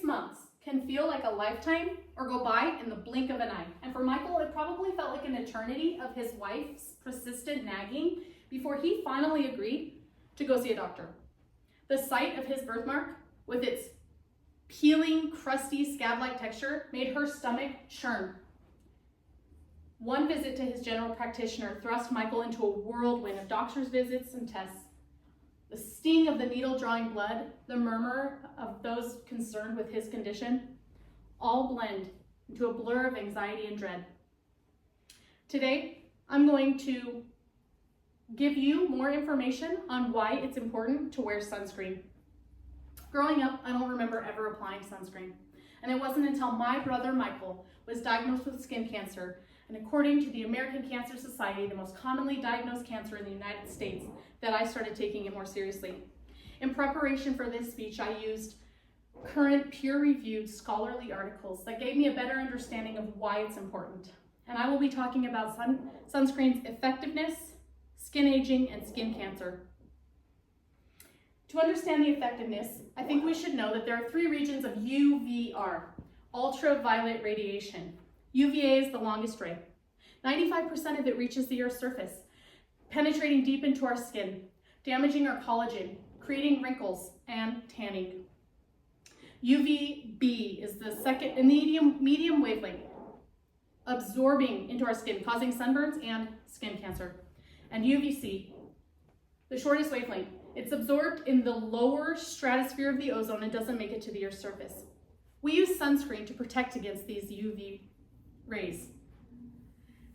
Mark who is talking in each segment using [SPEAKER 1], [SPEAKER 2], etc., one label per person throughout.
[SPEAKER 1] months can feel like a lifetime or go by in the blink of an eye. And for Michael, it probably felt like an eternity of his wife's persistent nagging before he finally agreed to go see a doctor. The sight of his birthmark, with its peeling, crusty, scab-like texture, made her stomach churn. One visit to his general practitioner thrust Michael into a whirlwind of doctor's visits and tests. The sting of the needle drawing blood, the murmur of those concerned with his condition, all blend into a blur of anxiety and dread. Today, I'm going to give you more information on why it's important to wear sunscreen. Growing up, I don't remember ever applying sunscreen. And it wasn't until my brother Michael was diagnosed with skin cancer, and according to the American Cancer Society, the most commonly diagnosed cancer in the United States, that I started taking it more seriously. In preparation for this speech, I used current peer-reviewed scholarly articles that gave me a better understanding of why it's important. And I will be talking about sunscreen's effectiveness, skin aging, and skin cancer. To understand the effectiveness, I think we should know that there are 3 regions of UVR, ultraviolet radiation. UVA is the longest ray. 95% of it reaches the Earth's surface, penetrating deep into our skin, damaging our collagen, creating wrinkles, and tanning. UVB is the second medium wavelength, absorbing into our skin, causing sunburns and skin cancer. And UVC, the shortest wavelength. It's absorbed in the lower stratosphere of the ozone and doesn't make it to the Earth's surface. We use sunscreen to protect against these UV rays.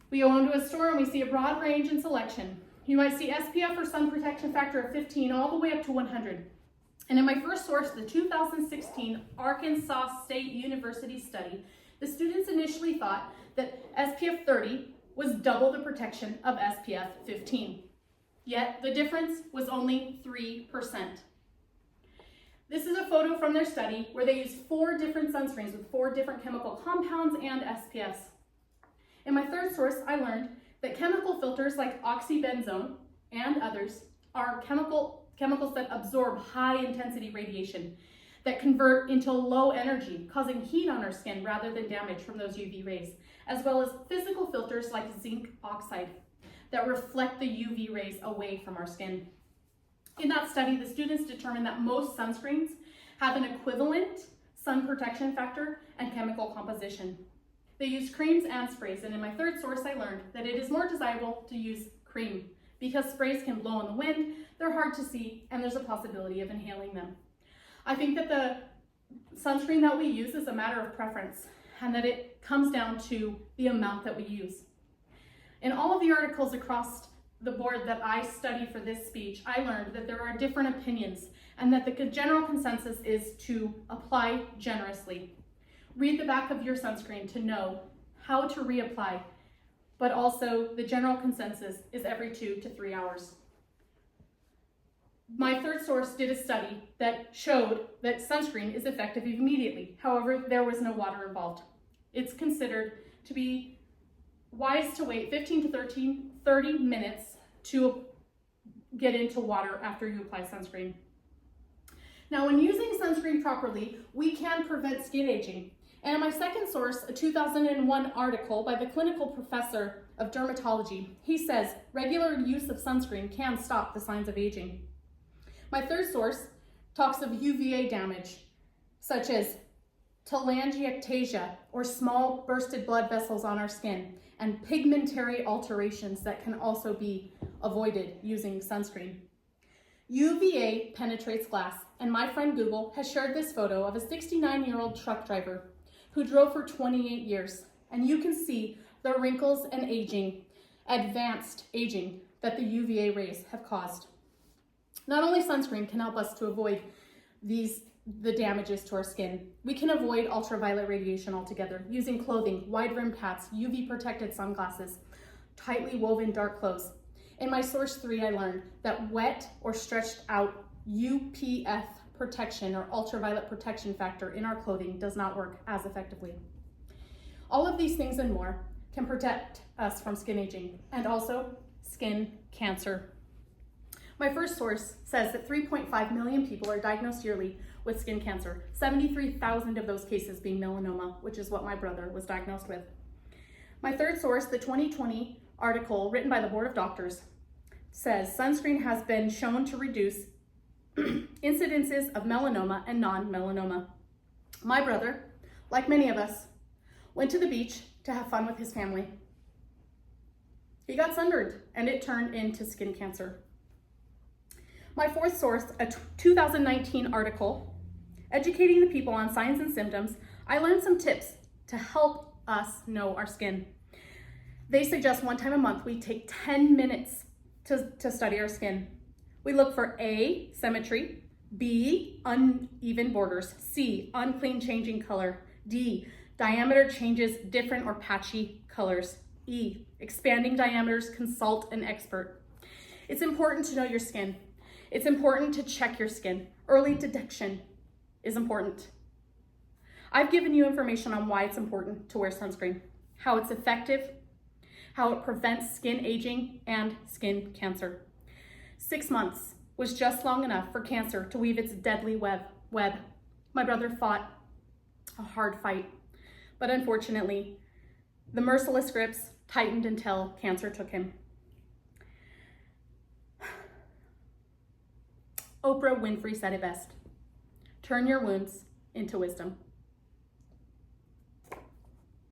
[SPEAKER 1] We go into a store and we see a broad range and selection. You might see SPF or sun protection factor of 15 all the way up to 100. And in my first source, the 2016 Arkansas State University study, the students initially thought that SPF 30 was double the protection of SPF 15. Yet the difference was only 3%. This is a photo from their study where they used 4 different sunscreens with 4 different chemical compounds and SPFs. In my third source, I learned that chemical filters like oxybenzone and others are chemicals that absorb high-intensity radiation that convert into low energy, causing heat on our skin rather than damage from those UV rays, as well as physical filters like zinc oxide that reflect the UV rays away from our skin. In that study, the students determined that most sunscreens have an equivalent sun protection factor and chemical composition. They use creams and sprays, and in my third source, I learned that it is more desirable to use cream because sprays can blow in the wind, they're hard to see, and there's a possibility of inhaling them. I think that the sunscreen that we use is a matter of preference, and that it comes down to the amount that we use. In all of the articles across the board that I study for this speech, I learned that there are different opinions and that the general consensus is to apply generously. Read the back of your sunscreen to know how to reapply, but also the general consensus is every 2 to 3 hours. My third source did a study that showed that sunscreen is effective immediately. However, there was no water involved. It's considered to be wise to wait 15 to 30 minutes to get into water after you apply sunscreen. Now, when using sunscreen properly, we can prevent skin aging. And in my second source, a 2001 article by the clinical professor of dermatology, he says regular use of sunscreen can stop the signs of aging. My third source talks of UVA damage, such as telangiectasia, or small bursted blood vessels on our skin, and pigmentary alterations that can also be avoided using sunscreen. UVA penetrates glass, and my friend Google has shared this photo of a 69-year-old truck driver who drove for 28 years, and you can see the wrinkles and aging, advanced aging, that the UVA rays have caused. Not only sunscreen can help us to avoid the damages to our skin, we can avoid ultraviolet radiation altogether using clothing, wide-rimmed hats, UV-protected sunglasses, tightly woven dark clothes. In my source 3, I learned that wet or stretched out UPF protection or ultraviolet protection factor in our clothing does not work as effectively. All of these things and more can protect us from skin aging and also skin cancer. My first source says that 3.5 million people are diagnosed yearly with skin cancer, 73,000 of those cases being melanoma, which is what my brother was diagnosed with. My third source, the 2020 article written by the Board of Doctors, says sunscreen has been shown to reduce incidences of melanoma and non-melanoma. My brother, like many of us, went to the beach to have fun with his family. He got sunburned and it turned into skin cancer. My fourth source, a 2019 article educating the people on signs and symptoms. I learned some tips to help us know our skin. They suggest one time a month we take 10 minutes to study our skin. We look for A, symmetry, B, uneven borders, C, unclean changing color, D, diameter changes different or patchy colors, E, expanding diameters, consult an expert. It's important to know your skin. It's important to check your skin. Early detection is important. I've given you information on why it's important to wear sunscreen, how it's effective, how it prevents skin aging and skin cancer. 6 months was just long enough for cancer to weave its deadly web. My brother fought a hard fight, but unfortunately, the merciless grips tightened until cancer took him. Oprah Winfrey said it best: turn your wounds into wisdom.